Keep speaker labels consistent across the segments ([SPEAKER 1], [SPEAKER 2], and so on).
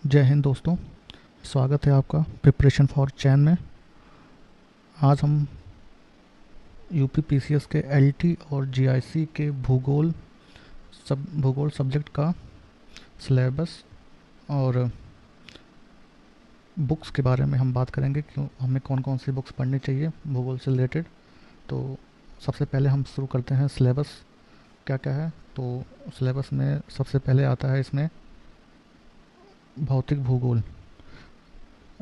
[SPEAKER 1] जय हिंद दोस्तों। स्वागत है आपका प्रिपरेशन फॉर चैन में। आज हम यूपी पीसीएस के एलटी और जीआईसी के भूगोल सब्जेक्ट का सिलेबस और बुक्स के बारे में हम बात करेंगे, क्यों हमें कौन कौन सी बुक्स पढ़नी चाहिए भूगोल से रिलेटेड। तो सबसे पहले हम शुरू करते हैं सिलेबस क्या क्या है। तो सिलेबस में सबसे पहले आता है इसमें भौतिक भूगोल,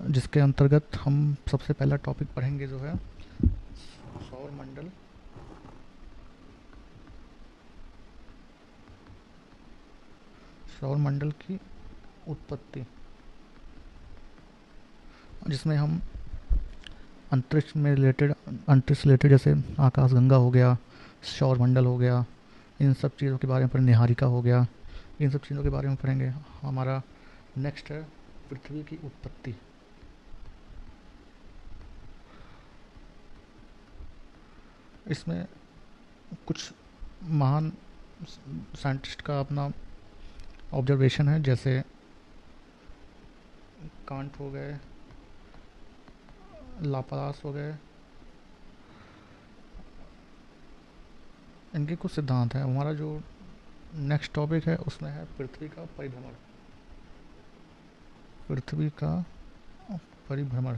[SPEAKER 1] जिसके अंतर्गत हम सबसे पहला टॉपिक पढ़ेंगे जो है सौर मंडल। सौर मंडल की उत्पत्ति, जिसमें हम अंतरिक्ष रिलेटेड जैसे आकाशगंगा हो गया, सौर मंडल हो गया, इन सब चीज़ों के बारे में पढ़ेंगे। निहारिका हो गया, इन सब चीज़ों के बारे में पढ़ेंगे। हमारा नेक्स्ट है पृथ्वी की उत्पत्ति। इसमें कुछ महान साइंटिस्ट का अपना ऑब्जर्वेशन है, जैसे कांट हो गए, लाप्लास हो गए। इनके कुछ सिद्धांत हैं। हमारा जो नेक्स्ट टॉपिक है उसमें है पृथ्वी का परिभ्रमण। पृथ्वी का परिभ्रमण।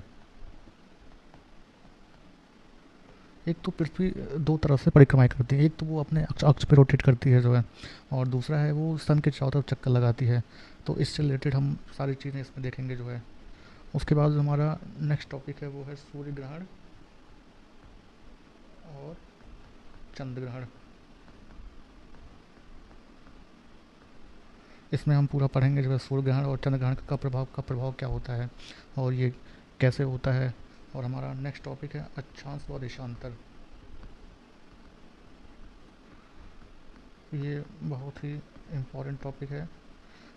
[SPEAKER 1] एक तो पृथ्वी दो तरह से परिक्रमाएं करती है। एक तो वो अपने अक्ष पे रोटेट करती है जो है, और दूसरा है वो सन के चारों तरफ चक्कर लगाती है। तो इससे रिलेटेड हम सारी चीज़ें इसमें देखेंगे जो है। उसके बाद जो हमारा नेक्स्ट टॉपिक है वो है सूर्य ग्रहण और चंद्र ग्रहण। इसमें हम पूरा पढ़ेंगे जो है सूर्य ग्रहण और चंद्र ग्रहण का प्रभाव क्या होता है और ये कैसे होता है। और हमारा नेक्स्ट टॉपिक है अक्षांश व देशांतर। ये बहुत ही इम्पोर्टेंट टॉपिक है,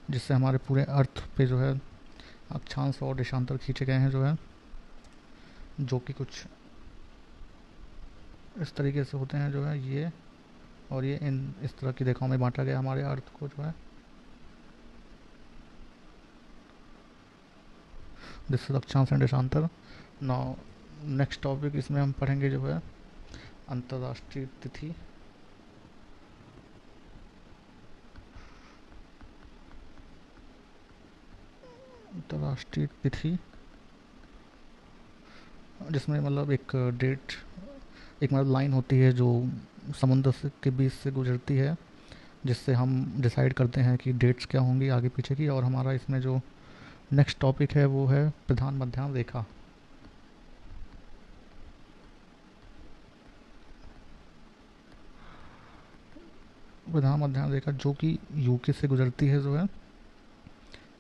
[SPEAKER 1] जिससे हमारे पूरे अर्थ पे जो है अक्षांश और देशांतर खींचे गए हैं जो है, जो कि कुछ इस तरीके से होते हैं जो है ये। और ये इन इस तरह की रेखाओं में बांटा गया हमारे अर्थ को जो है। दिस इज अक्षांश एंड देशांतर। नाउ नेक्स्ट टॉपिक इसमें हम पढ़ेंगे जो है अंतर्राष्ट्रीय तिथि। अंतर्राष्ट्रीय तिथि जिसमें मतलब एक डेट, एक मतलब लाइन होती है जो समुद्र से के बीच से गुजरती है, जिससे हम डिसाइड करते हैं कि डेट्स क्या होंगी आगे पीछे की। और हमारा इसमें जो नेक्स्ट टॉपिक है वो है प्रधान मध्याह्न रेखा। प्रधान मध्याह्न रेखा जो कि यूके से गुजरती है जो है,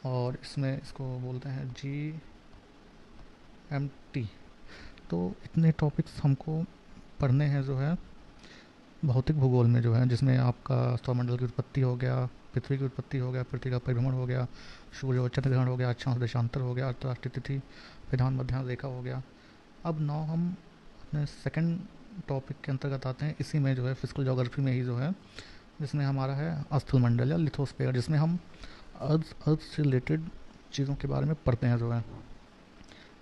[SPEAKER 1] और इसमें इसको बोलते हैं GMT। तो इतने टॉपिक्स हमको पढ़ने हैं जो है भौतिक भूगोल में जो है, जिसमें आपका सौरमंडल की उत्पत्ति हो गया, पृथ्वी की उत्पत्ति हो गया, पृथ्वी का परिभ्रमण हो गया, सूर्य और चंद्र ग्रहण हो गया, अक्षांश देशांतर हो गया, अंतर्राष्ट्रीय तिथि, प्रधान मध्याह्न रेखा हो गया। अब नाउ हम अपने सेकंड टॉपिक के अंतर्गत आते हैं। इसी में जो है फिजिकल ज्योग्राफी में ही जो है, जिसमें हमारा है स्थल मंडल या लिथोस्फेयर, जिसमें हम अर्थ से रिलेटेड चीज़ों के बारे में पढ़ते हैं जो है।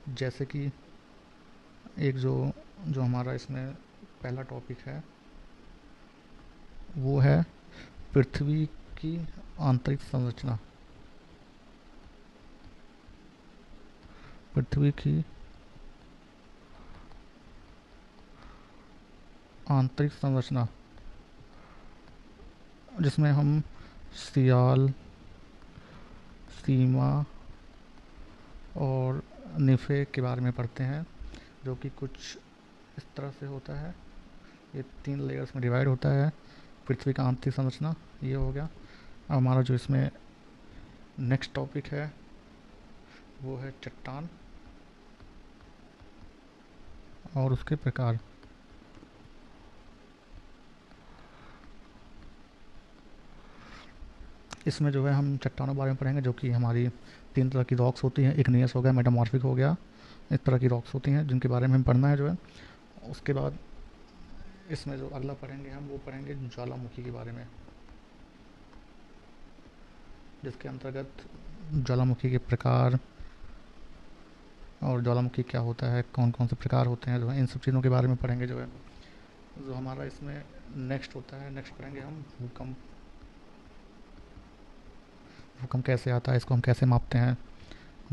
[SPEAKER 1] जैसे कि एक जो जो हमारा इसमें पहला टॉपिक है वो है पृथ्वी की आंतरिक संरचना। पृथ्वी की आंतरिक संरचना, जिसमें हम सियाल, सीमा और निफे के बारे में पढ़ते हैं, जो कि कुछ इस तरह से होता है। ये 3 लेयर्स में डिवाइड होता है। पृथ्वी का आंतरिक संरचना ये हो गया। अब हमारा जो इसमें नेक्स्ट टॉपिक है वो है चट्टान और उसके प्रकार। इसमें जो है हम चट्टानों के बारे में पढ़ेंगे, जो कि हमारी 3 तरह की रॉक्स होती हैं। इग्नियस हो गया, मेटामॉर्फिक हो गया, इस तरह की रॉक्स होती हैं जिनके बारे में हम पढ़ना है जो है। उसके बाद इसमें जो अगला पढ़ेंगे हम वो पढ़ेंगे ज्वालामुखी के बारे में, जिसके अंतर्गत ज्वालामुखी के प्रकार और ज्वालामुखी क्या होता है, कौन कौन से प्रकार होते हैं जो है, इन सब चीज़ों के बारे में पढ़ेंगे जो है। जो हमारा इसमें नेक्स्ट होता है, नेक्स्ट पढ़ेंगे हम भूकंप। भूकंप कैसे आता है, इसको हम कैसे मापते हैं।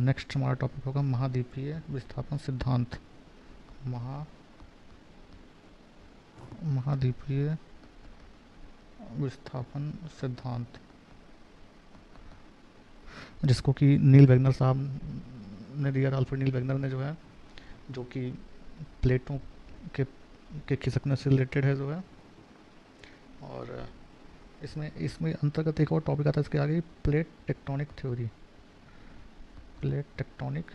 [SPEAKER 1] नेक्स्ट हमारा टॉपिक होगा महाद्वीपीय विस्थापन सिद्धांत। महा महाद्वीपीय विस्थापन सिद्धांत, जिसको कि नील वैगनर साहब ने दिया था, अल्फ्रेड नील वैगनर ने जो है, जो कि प्लेटों के खिसकने से रिलेटेड है जो है। और इसमें इसमें अंतर्गत एक और टॉपिक आता है इसके आगे, plate tectonic theory. Plate tectonic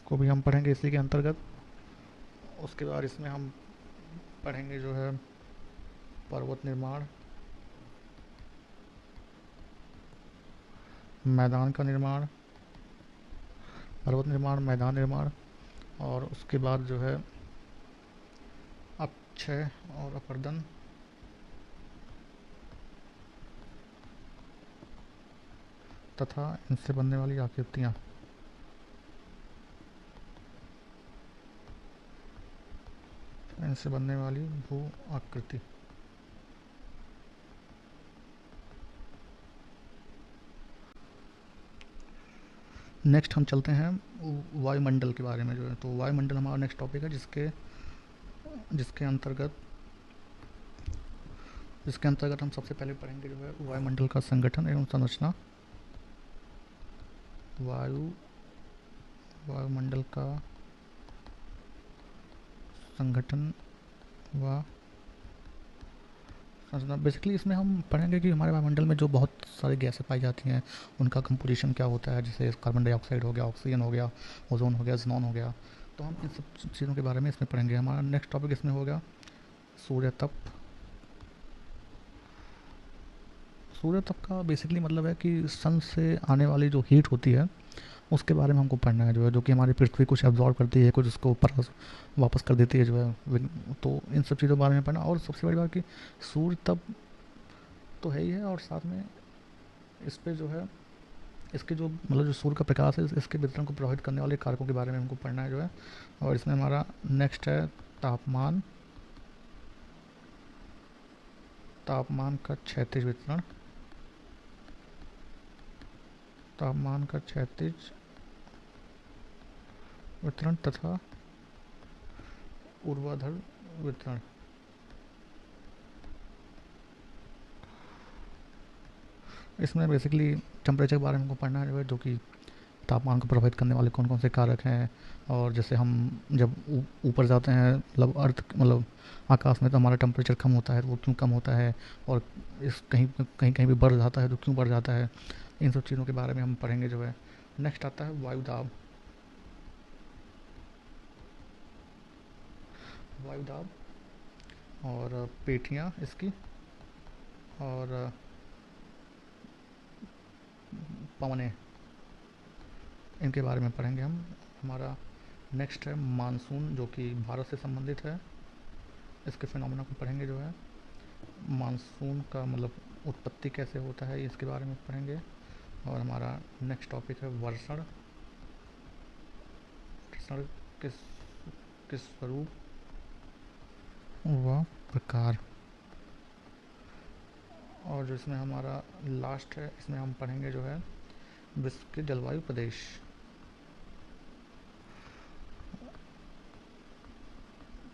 [SPEAKER 1] को भी हम पढ़ेंगे इसी के अंतर्गत। उसके बाद इसमें हम पढ़ेंगे जो है पर्वत निर्माण, मैदान का निर्माण, पर्वत निर्माण, मैदान निर्माण, और उसके बाद जो है अपक्षय और अपर्दन, तथा इनसे बनने वाली आकृतियाँ। इनसे बनने वाली भू आकृति। नेक्स्ट हम चलते हैं वायुमंडल के बारे में जो है। तो वायुमंडल हमारा नेक्स्ट टॉपिक है, जिसके जिसके अंतर्गत हम सबसे पहले पढ़ेंगे जो है वायुमंडल का संगठन एवं संरचना। वायुमंडल का संगठन व संरचना। बेसिकली इसमें हम पढ़ेंगे कि हमारे वायुमंडल में जो बहुत सारी गैसें पाई जाती हैं, उनका कंपोजिशन क्या होता है, जैसे कार्बन डाइऑक्साइड हो गया, ऑक्सीजन हो गया, ओजोन हो गया, ज़ीनॉन हो गया। तो हम इन सब चीज़ों के बारे में इसमें पढ़ेंगे। हमारा नेक्स्ट टॉपिक इसमें होगा सूर्य तप। सूर्य तप का बेसिकली मतलब है कि सन से आने वाली जो हीट होती है, उसके बारे में हमको पढ़ना है जो है, जो कि हमारी पृथ्वी कुछ एब्जॉर्ब करती है, कुछ उसको ऊपर वापस कर देती है जो है। तो इन सब चीज़ों के बारे में पढ़ना। और सबसे बड़ी बात कि सूर्य तप तो है ही है, और साथ में इस पे जो है, इसके जो मतलब जो सूर्य का प्रकाश है, इसके वितरण को प्रभावित करने वाले कारकों के बारे में हमको पढ़ना है जो है। और इसमें हमारा नेक्स्ट है तापमान। तापमान का क्षैतिज वितरण। तापमान का क्षैतिज वितरण तथा ऊर्ध्वाधर वितरण। इसमें बेसिकली टेम्परेचर के बारे में हमको पढ़ना है जो है, जो कि तापमान को प्रभावित करने वाले कौन कौन से कारक हैं। और जैसे हम जब ऊपर जाते हैं, मतलब अर्थ, मतलब आकाश में, तो हमारा टेम्परेचर कम होता है, तो वो क्यों कम होता है, और इस कहीं कहीं कहीं भी बढ़ जाता है तो क्यों बढ़ जाता है। इन सब चीज़ों के बारे में हम पढ़ेंगे जो है। नेक्स्ट आता है वायुदाब। वायुदाब और पेटियाँ इसकी, और पवने, इनके बारे में पढ़ेंगे हम। हमारा नेक्स्ट है मानसून, जो कि भारत से संबंधित है। इसके फिनोमेना को पढ़ेंगे जो है। मानसून का मतलब उत्पत्ति कैसे होता है, इसके बारे में पढ़ेंगे। और हमारा नेक्स्ट टॉपिक है वर्षण। वर्षण किस किस स्वरूप व प्रकार। और जो इसमें हमारा लास्ट है, इसमें हम पढ़ेंगे जो है विश्व के जलवायु प्रदेश।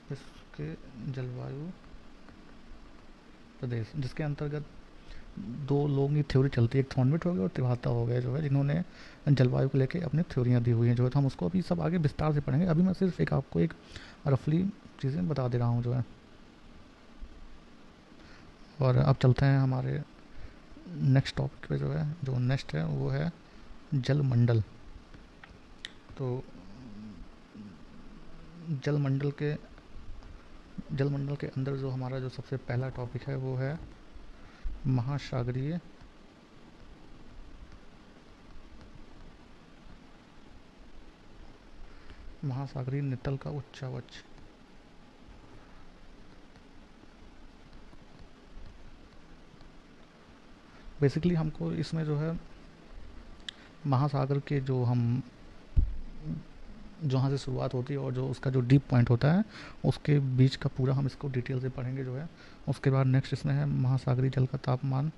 [SPEAKER 1] विश्व के जलवायु प्रदेश, जिसके अंतर्गत दो लोगों की थ्योरी चलती है, एक थॉर्नबिट हो गया और त्रिभाता हो गया जो है, जिन्होंने जलवायु को लेके अपनी थ्योरियाँ दी हुई हैं जो है। तो हम उसको अभी सब आगे विस्तार से पढ़ेंगे। अभी मैं सिर्फ एक आपको एक रफली चीज़ें बता दे रहा हूँ जो है। और अब चलते हैं हमारे नेक्स्ट टॉपिक पे जो है। जो नेक्स्ट है वो है जलमंडल। तो जलमंडल के जलमंडल के अंदर जो हमारा जो सबसे पहला टॉपिक है वो है महासागरीय महासागरीय नितल का उच्चावच। बेसिकली हमको इसमें जो है महासागर के जो हम जहाँ से शुरुआत होती है और जो उसका जो डीप पॉइंट होता है उसके बीच का पूरा हम इसको डिटेल से पढ़ेंगे जो है। उसके बाद नेक्स्ट इसमें है महासागरीय जल का तापमान,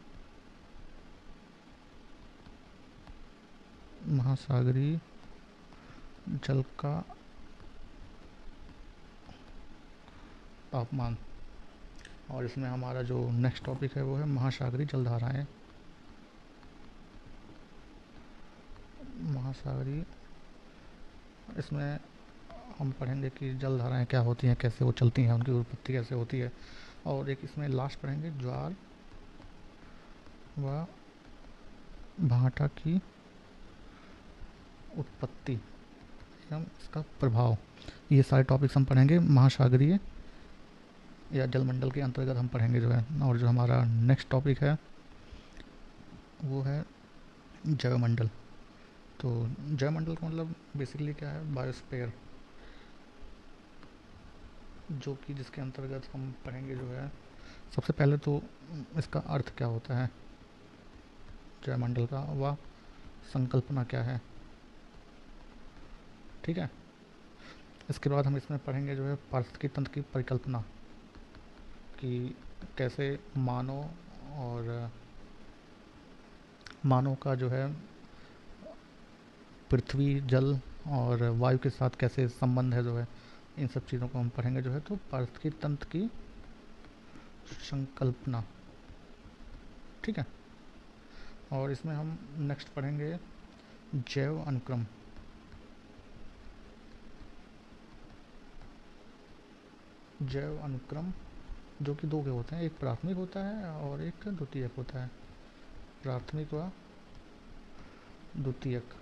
[SPEAKER 1] महासागरीय जल का तापमान। और इसमें हमारा जो नेक्स्ट टॉपिक है वो है महासागरीय जलधाराएं, महासागरीय। इसमें हम पढ़ेंगे कि जलधाराएं क्या होती हैं, कैसे वो चलती हैं, उनकी उत्पत्ति कैसे होती है। और एक इसमें लास्ट पढ़ेंगे ज्वार व भाटा की उत्पत्ति एवं इसका प्रभाव। ये सारे टॉपिक्स हम पढ़ेंगे महासागरीय या जलमंडल के अंतर्गत हम पढ़ेंगे जो है। और जो हमारा नेक्स्ट टॉपिक है वो है जैवमंडल। तो जैवमंडल का मतलब बेसिकली क्या है, बायोस्फीयर, जो कि जिसके अंतर्गत हम पढ़ेंगे जो है। सबसे पहले तो इसका अर्थ क्या होता है जैवमंडल का, वह संकल्पना क्या है, ठीक है। इसके बाद हम इसमें पढ़ेंगे जो है पारिस्थितिकी तंत्र की परिकल्पना, कि कैसे मानव का जो है पृथ्वी, जल और वायु के साथ कैसे संबंध है जो है, इन सब चीज़ों को हम पढ़ेंगे जो है। तो पारिस्थितिकी तंत्र की संकल्पना, ठीक है। और इसमें हम नेक्स्ट पढ़ेंगे जैव अनुक्रम, जैव अनुक्रम जो कि दो के होते हैं, एक प्राथमिक होता है और एक द्वितीयक होता है, प्राथमिक व द्वितीयक।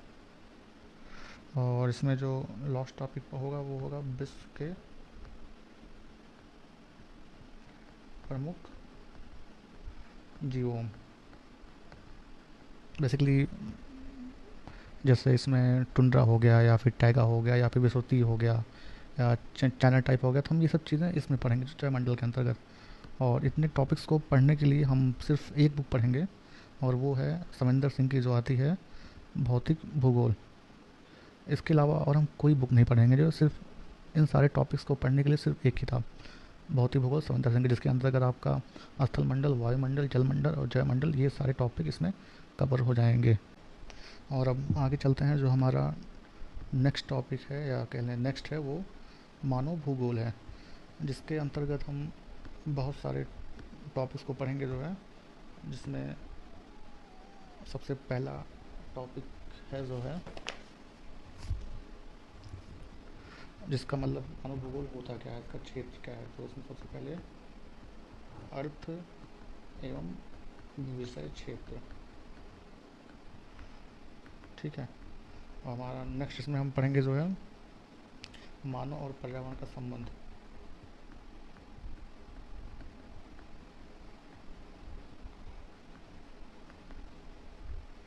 [SPEAKER 1] और इसमें जो लास्ट टॉपिक होगा वो होगा विश्व के प्रमुख जीवों। बेसिकली जैसे इसमें टुंड्रा हो गया या फिर टैगा हो गया या फिर विसोती हो गया या चाइना टाइप हो गया, तो हम ये सब चीज़ें इसमें पढ़ेंगे जैवमंडल के अंतर्गत। और इतने टॉपिक्स को पढ़ने के लिए हम सिर्फ एक बुक पढ़ेंगे और वो है सविंदर सिंह की जो आती है भौतिक भूगोल। इसके अलावा और हम कोई बुक नहीं पढ़ेंगे, जो सिर्फ इन सारे टॉपिक्स को पढ़ने के लिए सिर्फ एक किताब, भौतिक भूगोल सविंदर सिंह की, जिसके अंतर्गत आपका स्थल मंडल, वायुमंडल, जलमंडल और जयमंडल ये सारे टॉपिक इसमें कवर हो जाएंगे। और अब आगे चलते हैं, जो हमारा नेक्स्ट टॉपिक है या कह लें नेक्स्ट है वो मानव भूगोल है, जिसके अंतर्गत हम बहुत सारे टॉपिक्स को पढ़ेंगे जो है। जिसमें सबसे पहला टॉपिक है जो है, जिसका मतलब मानव भूगोल होता क्या है, इसका क्षेत्र क्या है। तो उसमें सबसे पहले अर्थ एवं विषय क्षेत्र, ठीक है। और हमारा नेक्स्ट इसमें हम पढ़ेंगे जो है मानव और पर्यावरण का संबंध,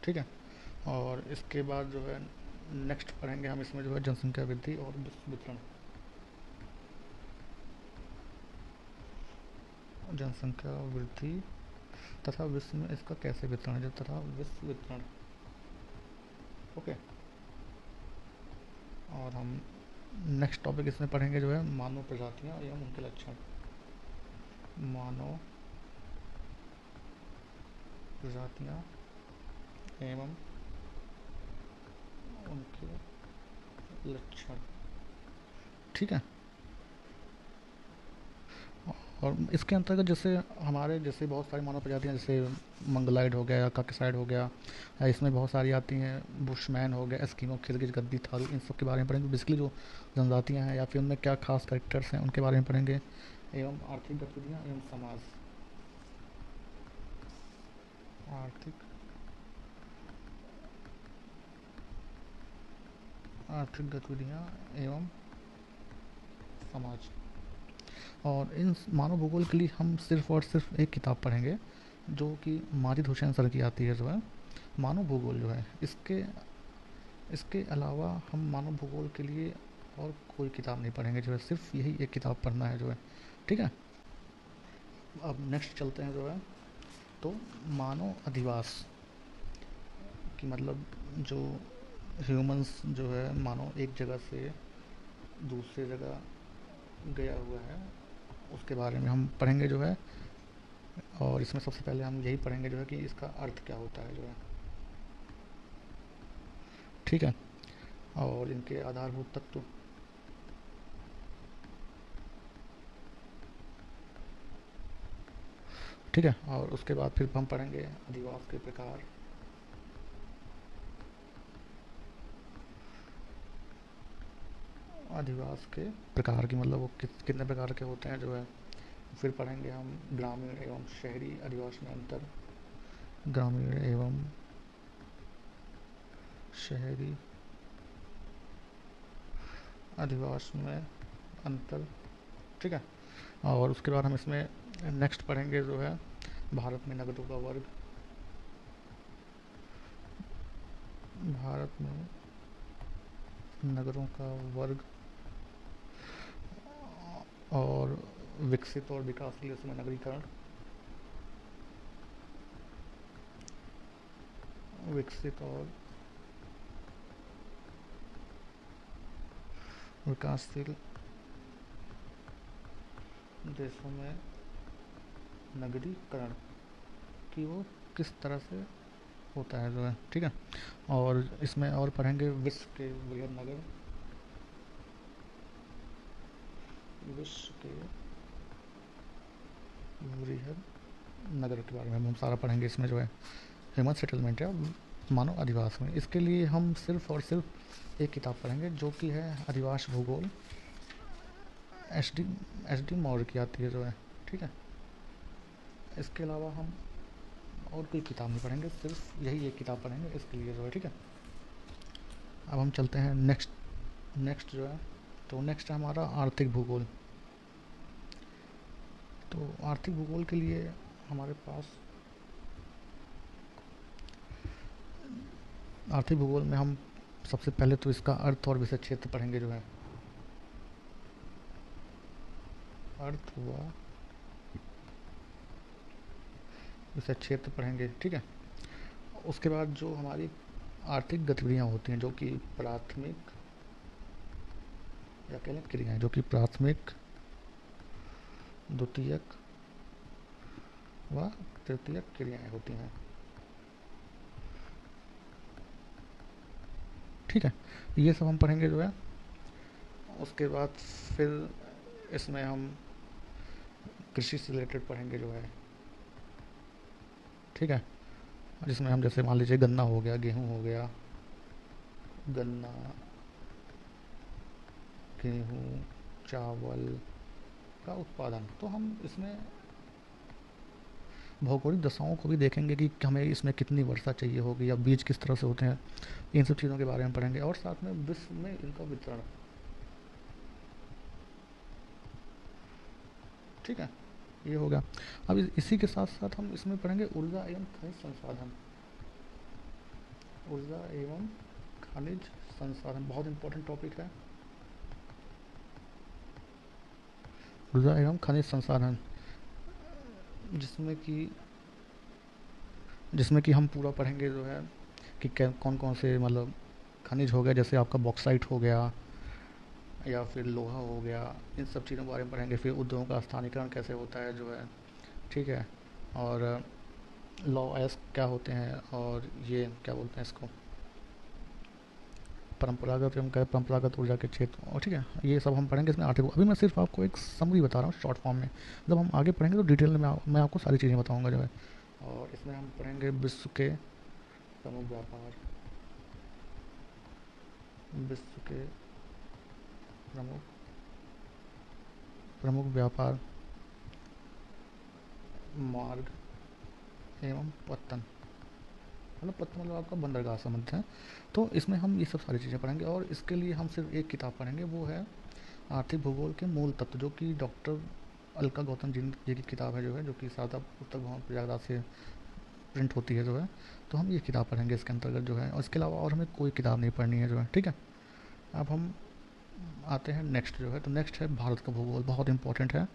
[SPEAKER 1] ठीक है। और इसके बाद जो है नेक्स्ट पढ़ेंगे हम इसमें जो है जनसंख्या वृद्धि और विश्व वितरण, जनसंख्या वृद्धि तथा विश्व में इसका कैसे वितरण है, तथा विश्व वितरण, ओके। और हम नेक्स्ट टॉपिक इसमें पढ़ेंगे जो है मानव प्रजातियां एवं उनके लक्षण, मानव प्रजातियां एवं उनके लक्षण, ठीक है। और इसके अंतर्गत जैसे हमारे जैसे बहुत सारी मानव प्रजातियां, जैसे मंगलाइड हो गया या काकसाइड हो गया, या इसमें बहुत सारी आती हैं, बुशमैन हो गया, एस्किमो, खिलगिज, गद्दी, थारू, इन सब के बारे में पढ़ेंगे। बेसिकली जो जनजातियां हैं या फिर उनमें क्या खास करेक्टर्स हैं उनके बारे में पढ़ेंगे। एवं आर्थिक गतिविधियाँ एवं समाज, आर्थिक आर्थिक गतिविधियाँ एवं समाज। और इन मानव भूगोल के लिए हम सिर्फ और सिर्फ एक किताब पढ़ेंगे, जो कि माजिद हुसैन सर की आती है जो है मानव भूगोल जो है। इसके इसके अलावा हम मानव भूगोल के लिए और कोई किताब नहीं पढ़ेंगे जो है, सिर्फ यही एक किताब पढ़ना है जो है, ठीक है। अब नेक्स्ट चलते हैं जो है तो मानव अधिवास कि मतलब जो ह्यूमंस जो है मानो एक जगह से दूसरी जगह गया हुआ है, उसके बारे में हम पढ़ेंगे जो है। और इसमें सबसे पहले हम यही पढ़ेंगे जो है कि इसका अर्थ क्या होता है जो है, ठीक है। और इनके आधारभूत तत्व, ठीक है। और उसके बाद फिर हम पढ़ेंगे अधिवास के प्रकार, अधिवास के प्रकार की मतलब वो कितने प्रकार के होते हैं जो है। फिर पढ़ेंगे हम ग्रामीण एवं शहरी अधिवास में अंतर, ग्रामीण एवं शहरी अधिवास में अंतर, ठीक है। और उसके बाद हम इसमें नेक्स्ट पढ़ेंगे जो है भारत में नगरों का वर्ग, भारत में नगरों का वर्ग, और विकसित और विकासशील इसमें नगरीकरण, विकसित और विकासशील देशों में नगरीकरण कि वो किस तरह से होता है जो है, ठीक है। और इसमें और पढ़ेंगे विश्व के वृहद नगर, विश्व के वृहद नगर के बारे में हम सारा पढ़ेंगे इसमें जो है। ह्यूमन सेटलमेंट है मानव अधिवास में, इसके लिए हम सिर्फ और सिर्फ एक किताब पढ़ेंगे जो कि है अधिवास भूगोल, एच डी मौर्य की आती है जो है, ठीक है। इसके अलावा हम और कोई किताब नहीं पढ़ेंगे, सिर्फ यही एक किताब पढ़ेंगे इसके लिए जो है, ठीक है। अब हम चलते हैं नेक्स्ट, नेक्स्ट जो है, तो नेक्स्ट है हमारा आर्थिक भूगोल। तो आर्थिक भूगोल के लिए हमारे पास, आर्थिक भूगोल में हम सबसे पहले तो इसका अर्थ और विषय क्षेत्र पढ़ेंगे जो है, अर्थ हुआ विषय क्षेत्र पढ़ेंगे, ठीक है। उसके बाद जो हमारी आर्थिक गतिविधियाँ होती हैं जो कि प्राथमिक या कह लें क्रियाएँ, जो कि प्राथमिक, द्वितीयक व तृतीयक क्रियाएँ होती हैं, ठीक है। ये सब हम पढ़ेंगे जो है। उसके बाद फिर इसमें हम कृषि से रिलेटेड पढ़ेंगे जो है, ठीक है। जिसमें हम जैसे मान लीजिए गन्ना हो गया, गेहूँ हो गया, गन्ना, गेहूँ, चावल का उत्पादन, तो हम इसमें भौगोलिक दशाओं को भी देखेंगे कि हमें इसमें कितनी वर्षा चाहिए होगी या बीज किस तरह से होते हैं, इन सब चीज़ों के बारे में पढ़ेंगे। और साथ में विश्व में इनका वितरण, ठीक है। ये हो गया। अब इसी के साथ साथ हम इसमें पढ़ेंगे ऊर्जा एवं खनिज संसाधन, ऊर्जा एवं खनिज संसाधन बहुत इंपॉर्टेंट टॉपिक है, ऊर्जा एवं खनिज संसाधन, जिसमें कि हम पूरा पढ़ेंगे जो है कि कौन कौन से मतलब खनिज हो गया, जैसे आपका बॉक्साइट हो गया या फिर लोहा हो गया, इन सब चीज़ों के बारे में पढ़ेंगे। फिर उद्योगों का स्थानीयकरण कैसे होता है जो है, ठीक है। और लॉ एस क्या होते हैं, और ये क्या बोलते हैं इसको, परंपरागत एवं गैर परंपरागत ऊर्जा के क्षेत्र, और ठीक है। ये सब हम पढ़ेंगे इसमें आर्टिकल। अभी मैं सिर्फ आपको एक समरी बता रहा हूँ शॉर्ट फॉर्म में, जब हम आगे पढ़ेंगे तो डिटेल में मैं आपको सारी चीज़ें बताऊँगा जो है। और इसमें हम पढ़ेंगे विश्व के प्रमुख व्यापार, विश्व के प्रमुख प्रमुख व्यापार मार्ग एवं पत्तन, मतलब पत्तन मतलब आपका बंदरगाह संबंधित है। तो इसमें हम ये सब सारी चीज़ें पढ़ेंगे। और इसके लिए हम सिर्फ एक किताब पढ़ेंगे, वो है आर्थिक भूगोल के मूल तत्व, जो कि डॉक्टर अलका गौतम जी की किताब है जो है, जो कि सादा पुस्तक भवन प्रयागराज से प्रिंट होती है जो है। तो हम ये किताब पढ़ेंगे इसके अंतर्गत जो है, और इसके अलावा और हमें कोई किताब नहीं पढ़नी है जो है, ठीक है। अब हम आते हैं नेक्स्ट जो है, तो नेक्स्ट है भारत का भूगोल, बहुत इंपॉर्टेंट है।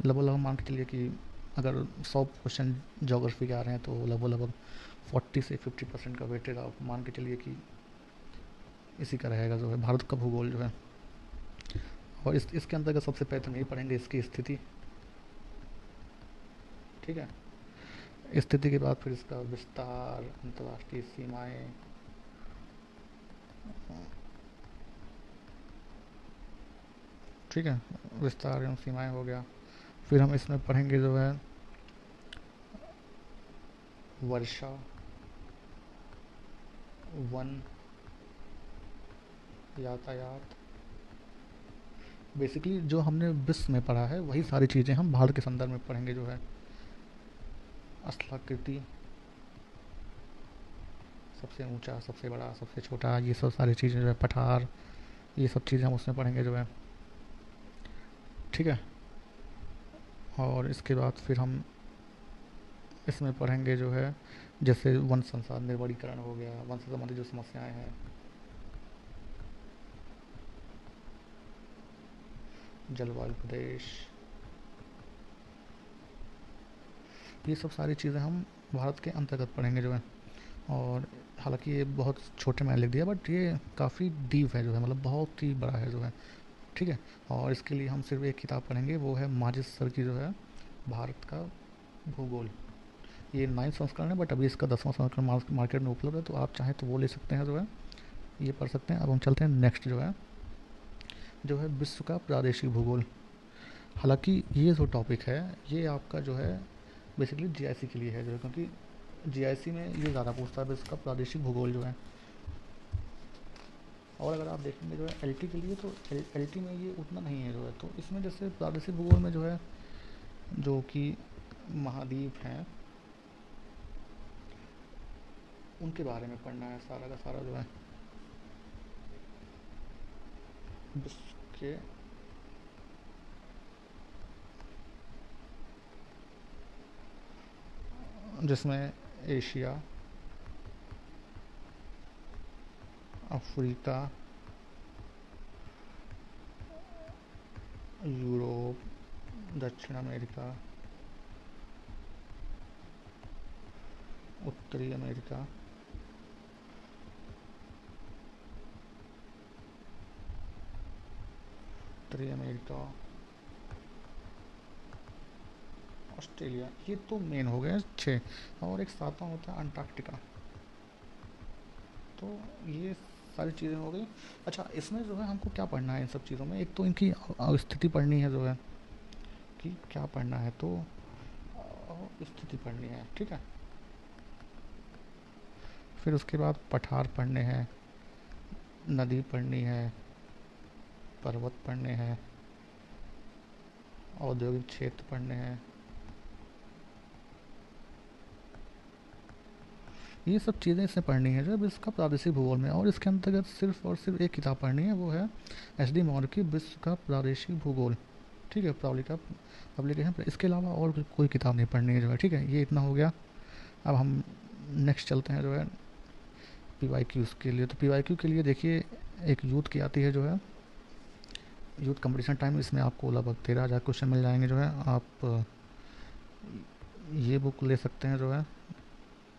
[SPEAKER 1] लगभग मान के चलिए कि अगर 100 क्वेश्चन ज्योग्राफी के आ रहे हैं तो लगभग लगभग 40 से 50% का वेटेज आप मान के चलिए कि इसी का रहेगा जो है भारत का भूगोल जो है। और इसके अंतर्गत सबसे पहले हम यही पढ़ेंगे इसकी स्थिति, ठीक है। स्थिति के बाद फिर इसका विस्तार, अंतर्राष्ट्रीय सीमाएं, ठीक है, विस्तार एवं सीमाएं हो गया। फिर हम इसमें पढ़ेंगे जो है वर्षा, वन, यातायात। बेसिकली जो हमने विश्व में पढ़ा है वही सारी चीज़ें हम भारत के संदर्भ में पढ़ेंगे जो है। स्थलाकृति, सबसे ऊंचा, सबसे बड़ा, सबसे छोटा, ये सब सारी चीज़ें जो है, पठार, ये सब चीज़ें हम उसमें पढ़ेंगे जो है, ठीक है। और इसके बाद फिर हम इसमें पढ़ेंगे जो है जैसे वन संसाधन निर्वरीकरण हो गया, वन से संबंधित जो समस्याएं हैं, जलवायु प्रदेश, ये सब सारी चीज़ें हम भारत के अंतर्गत पढ़ेंगे जो है। और हालांकि ये बहुत छोटे में लिख दिया बट ये काफ़ी डीप है जो है, मतलब बहुत ही बड़ा है जो है, ठीक है। और इसके लिए हम सिर्फ एक किताब पढ़ेंगे, वो है माजिद सर की जो है भारत का भूगोल। ये 9 संस्करण है बट अभी इसका 10वां संस्करण मार्केट में उपलब्ध है, तो आप चाहें तो वो ले सकते हैं जो है, ये पढ़ सकते हैं। अब हम चलते हैं नेक्स्ट जो है विश्व का प्रादेशिक भूगोल। हालांकि ये जो टॉपिक है ये आपका जो है बेसिकली जीआईसी के लिए है जो है, क्योंकि जीआईसी में ये ज़्यादा पूछता है विश्व का प्रादेशिक भूगोल जो है। और अगर आप देखेंगे जो है एलटी के लिए तो एलटी में ये उतना नहीं है जो है। तो इसमें जैसे प्रादेशिक भूगोल में जो है जो कि महाद्वीप हैं उनके बारे में पढ़ना है सारा का सारा जो है, विश्व के जिसमें एशिया, अफ्रीका, यूरोप, दक्षिण अमेरिका, उत्तरी अमेरिका, उत्तरी अमेरिका, ऑस्ट्रेलिया, ये तो मेन हो गए 6। और एक 7वां होता है अंटार्कटिका। तो ये सारी चीज़ें हो गई। अच्छा, इसमें जो है हमको क्या पढ़ना है इन सब चीज़ों में, एक तो इनकी स्थिति पढ़नी है जो है कि क्या पढ़ना है, तो स्थिति पढ़नी है, ठीक है। फिर उसके बाद पठार पढ़ने हैं, नदी पढ़नी है, पर्वत पढ़ने हैं, औद्योगिक क्षेत्र पढ़ने हैं, ये सब चीज़ें इसमें पढ़नी है जो है विश्व का प्रादेशिक भूगोल में। और इसके अंतर्गत सिर्फ और सिर्फ एक किताब पढ़नी है, वो है एच.डी. मौर्य की विश्व का प्रादेशिक भूगोल, ठीक है, प्रॉब्लिका पब्लिकेशन पर। इसके अलावा और कोई किताब नहीं पढ़नी है जो है, ठीक है। ये इतना हो गया। अब हम नेक्स्ट चलते हैं जो है पीवाईक्यूज़ के लिए। तो पीवाईक्यू के लिए देखिए एक यूथ की आती है जो है, यूथ कंपटीशन टाइम। इसमें आपको लगभग 13,000 क्वेश्चन मिल जाएंगे जो है। आप ये बुक ले सकते हैं जो है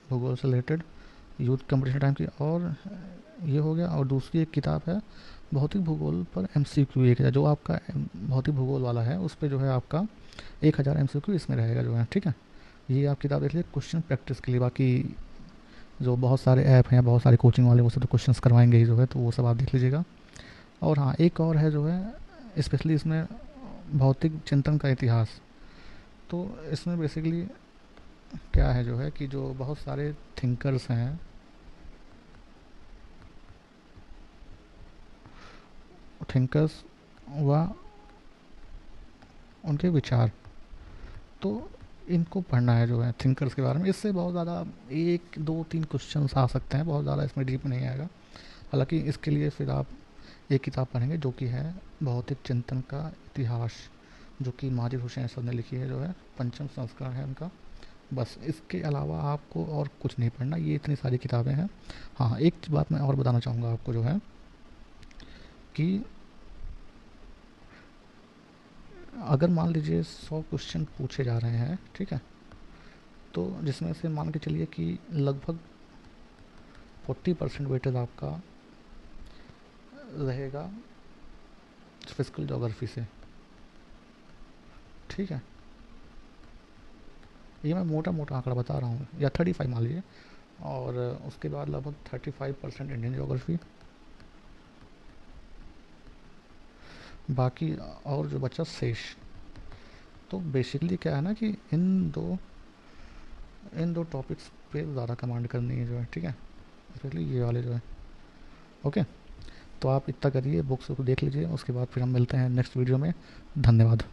[SPEAKER 1] भूगोल से रिलेटेड, यूथ कंपटीशन टाइम की। और ये हो गया। और दूसरी एक किताब है भौतिक भूगोल पर एमसीक्यू, एक है जो आपका भौतिक भूगोल वाला है, उस पर जो है आपका 1000 एमसीक्यू इसमें रहेगा जो है, ठीक है। ये आप किताब देख लीजिए क्वेश्चन प्रैक्टिस के लिए। बाकी जो बहुत सारे ऐप हैं, बहुत सारे कोचिंग वाले, वो सब तो क्वेश्चन करवाएंगे ही जो है, तो वो सब आप देख लीजिएगा। और हाँ, एक और है जो है स्पेशली इसमें भौतिक चिंतन का इतिहास। तो इसमें बेसिकली क्या है जो है कि जो बहुत सारे थिंकर्स हैं, थिंकर्स व उनके विचार, तो इनको पढ़ना है जो है थिंकर्स के बारे में। इससे बहुत ज़्यादा 1 2 3 क्वेश्चन आ सकते हैं, बहुत ज़्यादा इसमें डीप नहीं आएगा। हालांकि इसके लिए फिर आप एक किताब पढ़ेंगे जो कि है भौतिक चिंतन का इतिहास, जो कि माजिद हुसैन सर ने लिखी है जो है, 5म संस्करण है उनका। बस इसके अलावा आपको और कुछ नहीं पढ़ना, ये इतनी सारी किताबें हैं। हाँ, एक बात मैं और बताना चाहूँगा आपको जो है कि अगर मान लीजिए 100 क्वेश्चन पूछे जा रहे हैं, ठीक है, तो जिसमें से मान के चलिए कि लगभग 40% वेटेज आपका रहेगा फिजिकल ज्योग्राफी से, ठीक है। ये मैं मोटा मोटा आंकड़ा बता रहा हूँ, या 35 मान लीजिए, और उसके बाद लगभग 35% इंडियन ज्योग्राफी, बाकी और जो बचा शेष। तो बेसिकली क्या है ना कि इन दो टॉपिक्स पे ज़्यादा कमांड करनी है जो है, ठीक है, स्पेशली ये वाले जो है। ओके, तो आप इतना करिए, बुक्स को देख लीजिए, उसके बाद फिर हम मिलते हैं नेक्स्ट वीडियो में। धन्यवाद।